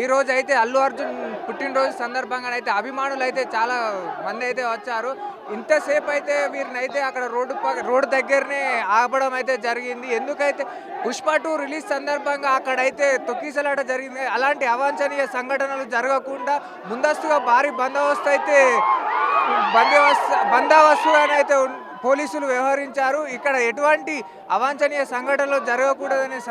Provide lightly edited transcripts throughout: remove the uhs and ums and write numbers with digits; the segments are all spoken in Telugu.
ఈ రోజు అయితే అల్లు అర్జున్ పుట్టినరోజు సందర్భంగా అయితే అభిమానులు అయితే చాలా మంది అయితే వచ్చారు. ఇంతసేపు అయితే వీరిని అయితే అక్కడ రోడ్డు దగ్గరనే ఆపడం అయితే జరిగింది. ఎందుకైతే పుష్ప 2 రిలీజ్ సందర్భంగా అక్కడైతే తొక్కిసలాట జరిగింది. అలాంటి అవాంఛనీయ సంఘటనలు జరగకుండా ముందస్తుగా భారీ బందోబస్తుగానైతే పోలీసులు వ్యవహరించారు. ఇక్కడ ఎటువంటి అవాంఛనీయ సంఘటనలు జరగకూడదనే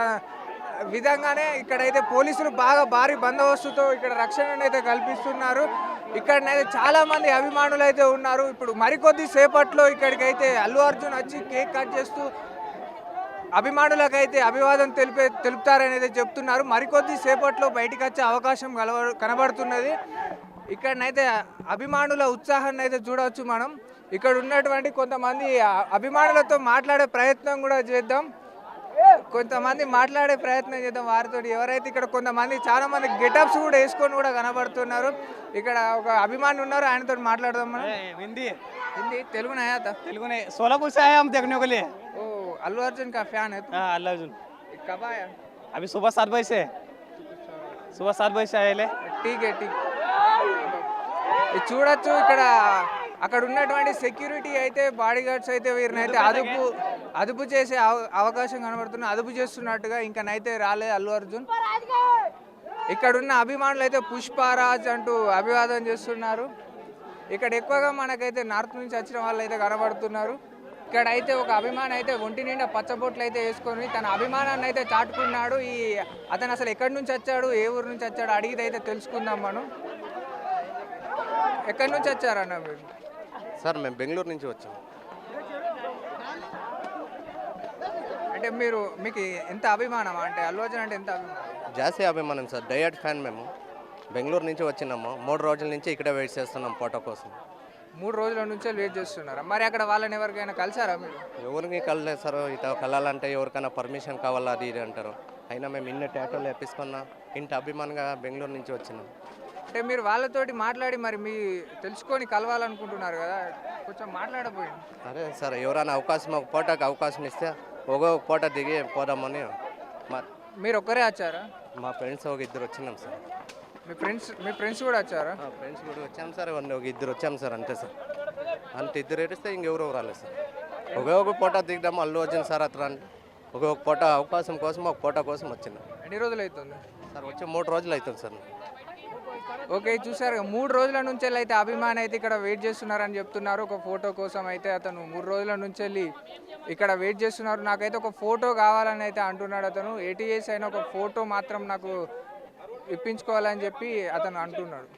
విధంగానే ఇక్కడైతే పోలీసులు భారీ బందోబస్తుతో ఇక్కడ రక్షణను అయితే కల్పిస్తున్నారు. ఇక్కడనైతే చాలా మంది అభిమానులు అయితే ఉన్నారు. ఇప్పుడు మరికొద్ది సేపట్లో ఇక్కడికైతే అల్లు అర్జున్ వచ్చి కేక్ కట్ చేస్తూ అభిమానులకైతే అభివాదం తెలుపుతారని అయితే చెప్తున్నారు. మరికొద్ది సేపట్లో బయటికి వచ్చే అవకాశం కనబడుతున్నది. ఇక్కడనైతే అభిమానుల ఉత్సాహాన్ని అయితే చూడవచ్చు మనం. ఇక్కడ ఉన్నటువంటి కొంతమంది అభిమానులతో మాట్లాడే ప్రయత్నం కూడా చేద్దాం. వారితో ఎవరైతే ఇక్కడ కొంతమంది చాలా మంది గెటప్స్ కూడా వేసుకొని కూడా కనబడుతున్నారు. ఇక్కడ ఒక అభిమాని ఉన్నారు, ఆయనతో మాట్లాడదాం మనం. हिंदी हिंदी तेलुगु नहीं आता? तेलुगु नहीं, सोलापुर से आए हम देखने के लिए। ओ अल्लू अर्जुन का फैन है तू? हाँ, अल्लू अर्जुन। कब आया? अभी सुबह 7 बजे से आए ले। ठीक है చూడొచ్చు ఇక్కడ అక్కడ ఉన్నటువంటి సెక్యూరిటీ అయితే బాడీ గార్డ్స్ అయితే వీరిని అయితే అదుపు చేసే అవకాశం కనబడుతుంది. అదుపు చేస్తున్నట్టుగా ఇంకనైతే రాలే అల్లు అర్జున్. ఇక్కడ ఉన్న అభిమానులు అయితే పుష్పరాజ్ అంటూ అభివాదం చేస్తున్నారు. ఇక్కడ ఎక్కువగా మనకైతే నార్త్ నుంచి వచ్చిన వాళ్ళు అయితే కనబడుతున్నారు. ఇక్కడ అయితే ఒక అభిమాని అయితే ఒంటి నిండా పచ్చబొట్లు అయితే వేసుకొని తన అభిమానాన్ని అయితే చాటుకున్నాడు. అతను అసలు ఎక్కడి నుంచి వచ్చాడు, ఏ ఊరు నుంచి వచ్చాడు అడిగితే అయితే తెలుసుకుందాం మనం. ఎక్కడి నుంచి వచ్చారన్న మీరు? సార్ మేము బెంగళూరు నుంచి వచ్చాము. అంటే మీకు ఎంత అభిమానం, అంటే అల్లు అర్జున్ అంటే ఎంత అభిమానం? జాస్తి అభిమానం సార్, డయట్ ఫ్యాన్ మేము. బెంగళూరు నుంచి వచ్చినాము, 3 రోజుల నుంచి ఇక్కడే వెయిట్ చేస్తున్నాం ఫోటో కోసం. 3 రోజుల నుంచే వెయిట్ చేస్తున్నారా? మరి అక్కడ వాళ్ళని ఎవరికైనా కలిసారా మీరు? ఎవరికి కలలేదు సార్. ఇట్లా కలాలంటే ఎవరికైనా పర్మిషన్ కావాలా అది ఇది అంటారు. అయినా మేము ఇన్న టాటోలు వేపించుకున్నా ఇంటి అభిమానంగా బెంగళూరు నుంచి వచ్చినాం. అంటే మీరు వాళ్ళతోటి మాట్లాడి మరి మీ తెలుసుకొని కలవాలనుకుంటున్నారు కదా, కొంచెం మాట్లాడబోయింది. అదే సార్, ఎవరైనా అవకాశం ఒక ఫోటోకి అవకాశం ఇస్తే ఒక్కొక్క ఫోటో దిగి పోదామని. మీరు ఒక్కరే వచ్చారా? మా ఫ్రెండ్స్ ఒక 2 వచ్చినాం సార్. మీ ఫ్రెండ్స్ కూడా వచ్చారా? ఫ్రెండ్స్ కూడా వచ్చాం సార్. ఒక 2 వచ్చాం సార్, అంతే సార్. అంత 2 ఏడిస్తే ఇంకెవరు రాలేదు సార్. ఒక ఫోటో దిగుదాము అల్లు అర్జున్ సార్ అట్లా అని ఒక ఫోటో అవకాశం కోసం ఒక ఫోటో కోసం వచ్చినాం. ఎన్ని రోజులు అవుతుంది సార్? వచ్చి 3 రోజులు అవుతుంది సార్. ఓకే, చూసారు 3 రోజుల నుంచి అయితే అభిమాని అయితే ఇక్కడ వెయిట్ చేస్తున్నారని చెప్తున్నారు. ఒక ఫోటో కోసం అయితే అతను 3 రోజుల నుంచి ఇక్కడ వెయిట్ చేస్తున్నారు. నాకైతే ఒక ఫోటో కావాలని అయితే అంటున్నాడు అతను. ATS అయినా ఒక ఫోటో మాత్రం నాకు ఇప్పించుకోవాలని చెప్పి అతను అంటున్నాడు.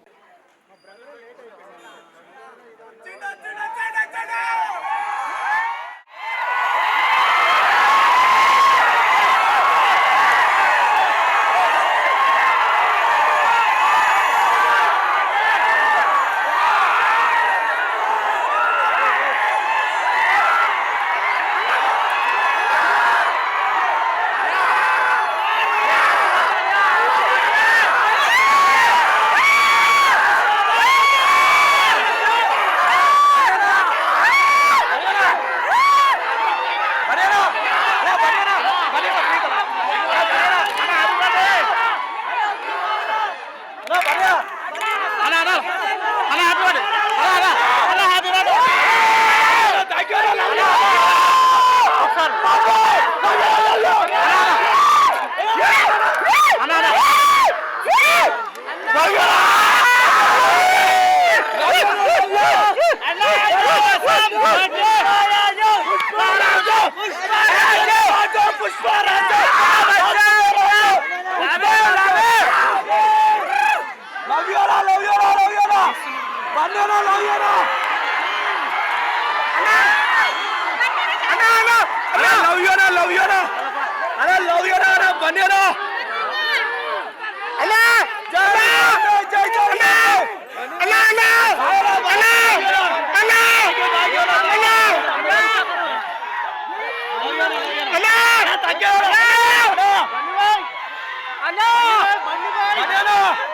बन्नी भाई